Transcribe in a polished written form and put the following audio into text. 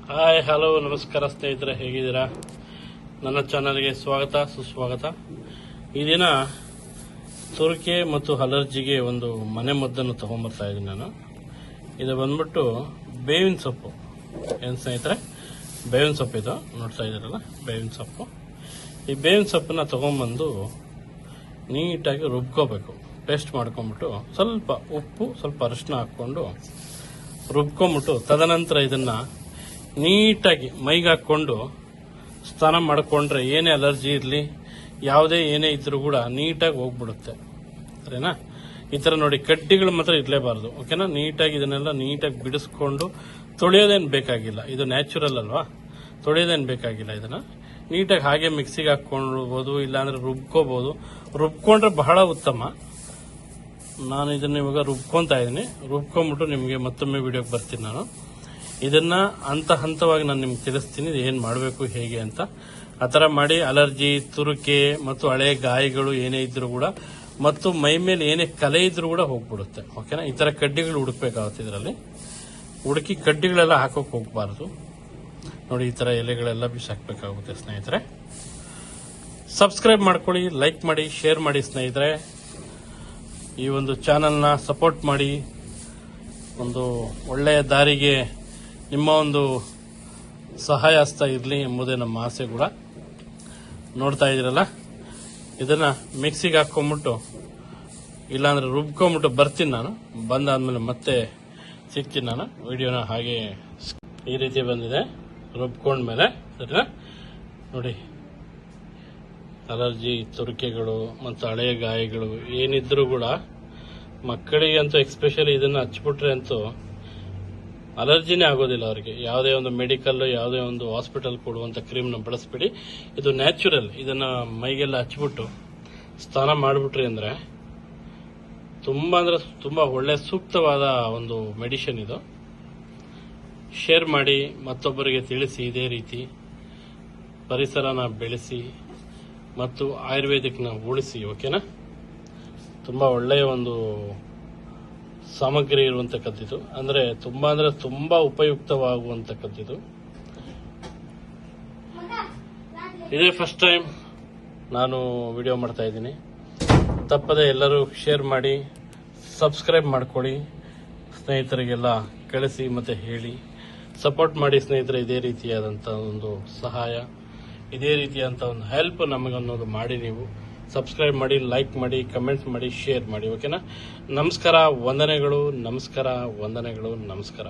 Hi hello ನಮಸ್ಕಾರ ಸ್ನೇಹಿತರೆ, ಹೇಗಿದ್ದೀರಾ? ನನ್ನ ಚಾನಲ್ಗೆ ಸ್ವಾಗತ ಸುಸ್ವಾಗತ. ಈ ದಿನ ತುರಿಕೆ ಮತ್ತು ಅಲರ್ಜಿಗೆ ಒಂದು ಮನೆ ಮದ್ದನ್ನು ತಗೊಂಡ್ಬರ್ತಾ ಇದ್ದೀನಿ ನಾನು. ಇದು ಬಂದ್ಬಿಟ್ಟು ಬೇವಿನ ಸೊಪ್ಪು. ಏನು ಸ್ನೇಹಿತರೆ, ಬೇವಿನ ಸೊಪ್ಪು ಇದು ನೋಡ್ತಾ ಇದ್ದೀರಲ್ಲ, ಬೇವಿನ ಸೊಪ್ಪು. ಈ ಬೇವಿನ ಸೊಪ್ಪನ್ನ ತಗೊಂಡ್ಬಂದು ನೀಟಾಗಿ ರುಬ್ಕೋಬೇಕು. ಪೇಸ್ಟ್ ಮಾಡ್ಕೊಂಡ್ಬಿಟ್ಟು ಸ್ವಲ್ಪ ಉಪ್ಪು ಸ್ವಲ್ಪ ಅರಿಶಿನ ಹಾಕ್ಕೊಂಡು ರುಬ್ಕೊಂಬಿಟ್ಟು ತದನಂತರ ಇದನ್ನ ನೀಟಾಗಿ ಮೈಗೆ ಹಾಕ್ಕೊಂಡು ಸ್ನಾನ ಮಾಡಿಕೊಂಡ್ರೆ ಏನೇ ಅಲರ್ಜಿ ಇರಲಿ, ಯಾವುದೇ ಏನೇ ಇದ್ರೂ ಕೂಡ ನೀಟಾಗಿ ಹೋಗ್ಬಿಡುತ್ತೆ. ಸರಿನಾ? ಈ ಥರ ನೋಡಿ, ಕಡ್ಡಿಗಳು ಮಾತ್ರ ಇರಲೇಬಾರ್ದು. ಓಕೆನಾ? ನೀಟಾಗಿ ಇದನ್ನೆಲ್ಲ ನೀಟಾಗಿ ಬಿಡಿಸ್ಕೊಂಡು ತೊಳೆಯೋದೇನು ಬೇಕಾಗಿಲ್ಲ. ಇದು ನ್ಯಾಚುರಲ್ ಅಲ್ವಾ, ತೊಳೆಯೋದೇನು ಬೇಕಾಗಿಲ್ಲ. ಇದನ್ನ ನೀಟಾಗಿ ಹಾಗೆ ಮಿಕ್ಸಿಗೆ ಹಾಕ್ಕೊಳ್ಬೋದು, ಇಲ್ಲಾಂದ್ರೆ ರುಬ್ಕೋಬಹುದು. ರುಬ್ಕೊಂಡ್ರೆ ಬಹಳ ಉತ್ತಮ. ನಾನು ಇದನ್ನ ಇವಾಗ ರುಬ್ಕೊತಾ ಇದ್ದೀನಿ. ರುಬ್ಕೊಂಡ್ಬಿಟ್ಟು ನಿಮಗೆ ಮತ್ತೊಮ್ಮೆ ವಿಡಿಯೋಗೆ ಬರ್ತೀನಿ ನಾನು. ಇದನ್ನ ಹಂತವಾಗಿ ನಾನು ನಿಮ್ಗೆ ತಿಳಿಸ್ತೀನಿ ಏನು ಮಾಡಬೇಕು ಹೇಗೆ ಅಂತ. ಆ ಥರ ಮಾಡಿ ಅಲರ್ಜಿ, ತುರಿಕೆ ಮತ್ತು ಹಳೆ ಗಾಯಗಳು ಏನೇ ಇದ್ರೂ ಕೂಡ ಮತ್ತು ಮೈ ಮೇಲೆ ಏನೇ ಕಲೆ ಇದ್ರೂ ಕೂಡ ಹೋಗ್ಬಿಡುತ್ತೆ. ಓಕೆನಾ? ಈ ಥರ ಕಡ್ಡಿಗಳು ಹುಡುಕ್ಬೇಕಾಗುತ್ತೆ. ಇದರಲ್ಲಿ ಹುಡುಕಿ ಕಡ್ಡಿಗಳೆಲ್ಲ ಹಾಕೋಕೆ ಹೋಗಬಾರ್ದು. ನೋಡಿ, ಈ ಥರ ಎಲೆಗಳೆಲ್ಲ ಬಿಸಾಕಬೇಕಾಗುತ್ತೆ ಸ್ನೇಹಿತರೆ. ಸಬ್ಸ್ಕ್ರೈಬ್ ಮಾಡ್ಕೊಳ್ಳಿ, ಲೈಕ್ ಮಾಡಿ, ಶೇರ್ ಮಾಡಿ ಸ್ನೇಹಿತರೆ. ಈ ಒಂದು ಚಾನಲ್ನ ಸಪೋರ್ಟ್ ಮಾಡಿ, ಒಂದು ಒಳ್ಳೆಯ ದಾರಿಗೆ ನಿಮ್ಮ ಒಂದು ಸಹಾಯ ಹಸ್ತ ಇರಲಿ ಎಂಬುದೇ ನಮ್ಮ ಆಸೆ ಕೂಡ. ನೋಡ್ತಾ ಇದ್ದೀರಲ್ಲ, ಇದನ್ನ ಮಿಕ್ಸಿಗೆ ಹಾಕೊಂಡ್ಬಿಟ್ಟು ಇಲ್ಲಾಂದ್ರೆ ರುಬ್ಕೊಂಡ್ಬಿಟ್ಟು ಬರ್ತೀನಿ ನಾನು. ಬಂದಾದ್ಮೇಲೆ ಮತ್ತೆ ಸಿಗ್ತೀನಿ ನಾನು. ವಿಡಿಯೋನ ಹಾಗೆ ಈ ರೀತಿ ಬಂದಿದೆ ರುಬ್ಕೊಂಡ್ಮೇಲೆ. ಸರಿನಾ? ನೋಡಿ, ಅಲರ್ಜಿ, ತುರಿಕೆಗಳು ಮತ್ತು ಹಳೆಯ ಗಾಯಗಳು ಏನಿದ್ರೂ ಕೂಡ ಮಕ್ಕಳಿಗೆ ಅಂತೂ ಎಕ್ಸ್ಪೆಷಲಿ ಇದನ್ನ ಹಚ್ಬಿಟ್ರೆ ಅಂತೂ ಅಲರ್ಜಿನೇ ಆಗೋದಿಲ್ಲ ಅವರಿಗೆ. ಯಾವುದೇ ಒಂದು ಮೆಡಿಕಲ್, ಯಾವುದೇ ಒಂದು ಹಾಸ್ಪಿಟಲ್ ಕೊಡುವಂತ ಕ್ರೀಮ್ನ ಬಳಸಬೇಡಿ. ಇದು ನ್ಯಾಚುರಲ್. ಇದನ್ನ ಮೈಗೆಲ್ಲ ಹಚ್ಬಿಟ್ಟು ಸ್ನಾನ ಮಾಡಿಬಿಟ್ರಿ ಅಂದ್ರೆ ತುಂಬಾ ಒಳ್ಳೆ ಸೂಕ್ತವಾದ ಒಂದು ಮೆಡಿಸಿನ್ ಇದು. ಶೇರ್ ಮಾಡಿ, ಮತ್ತೊಬ್ಬರಿಗೆ ತಿಳಿಸಿ. ಇದೇ ರೀತಿ ಪರಿಸರನ ಬೆಳೆಸಿ ಮತ್ತು ಆಯುರ್ವೇದಿಕ್ನ ಉಳಿಸಿ. ಓಕೆನಾ? ತುಂಬಾ ಒಳ್ಳೆಯ ಒಂದು ಸಾಮಗ್ರಿ ಇರುವಂತಕ್ಕಂಥದ್ದು. ಅಂದ್ರೆ ತುಂಬಾ ಉಪಯುಕ್ತವಾಗುವಂತಕ್ಕಂಥದ್ದು. ಇದೇ ಫಸ್ಟ್ ಟೈಮ್ ನಾನು ವಿಡಿಯೋ ಮಾಡ್ತಾ ಇದ್ದೀನಿ. ತಪ್ಪದೆ ಎಲ್ಲರೂ ಶೇರ್ ಮಾಡಿ, ಸಬ್ಸ್ಕ್ರೈಬ್ ಮಾಡ್ಕೊಳ್ಳಿ, ಸ್ನೇಹಿತರಿಗೆಲ್ಲ ಕಳಿಸಿ ಮತ್ತೆ ಹೇಳಿ. ಸಪೋರ್ಟ್ ಮಾಡಿ ಸ್ನೇಹಿತರೆ. ಇದೇ ರೀತಿಯಾದಂಥ ಒಂದು ಸಹಾಯ, ಇದೇ ರೀತಿಯಾದಂಥ ಒಂದು ಹೆಲ್ಪ್ ನಮಗನ್ನೋದು ಮಾಡಿ. ನೀವು ಸಬ್ಸ್ಕ್ರೈಬ್ ಮಾಡಿ, ಲೈಕ್ ಮಾಡಿ, ಕಮೆಂಟ್ಸ್ ಮಾಡಿ, ಶೇರ್ ಮಾಡಿ. ಓಕೆನಾ? ನಮಸ್ಕಾರ, ವಂದನೆಗಳು, ನಮಸ್ಕಾರ, ವಂದನೆಗಳು, ನಮಸ್ಕಾರ.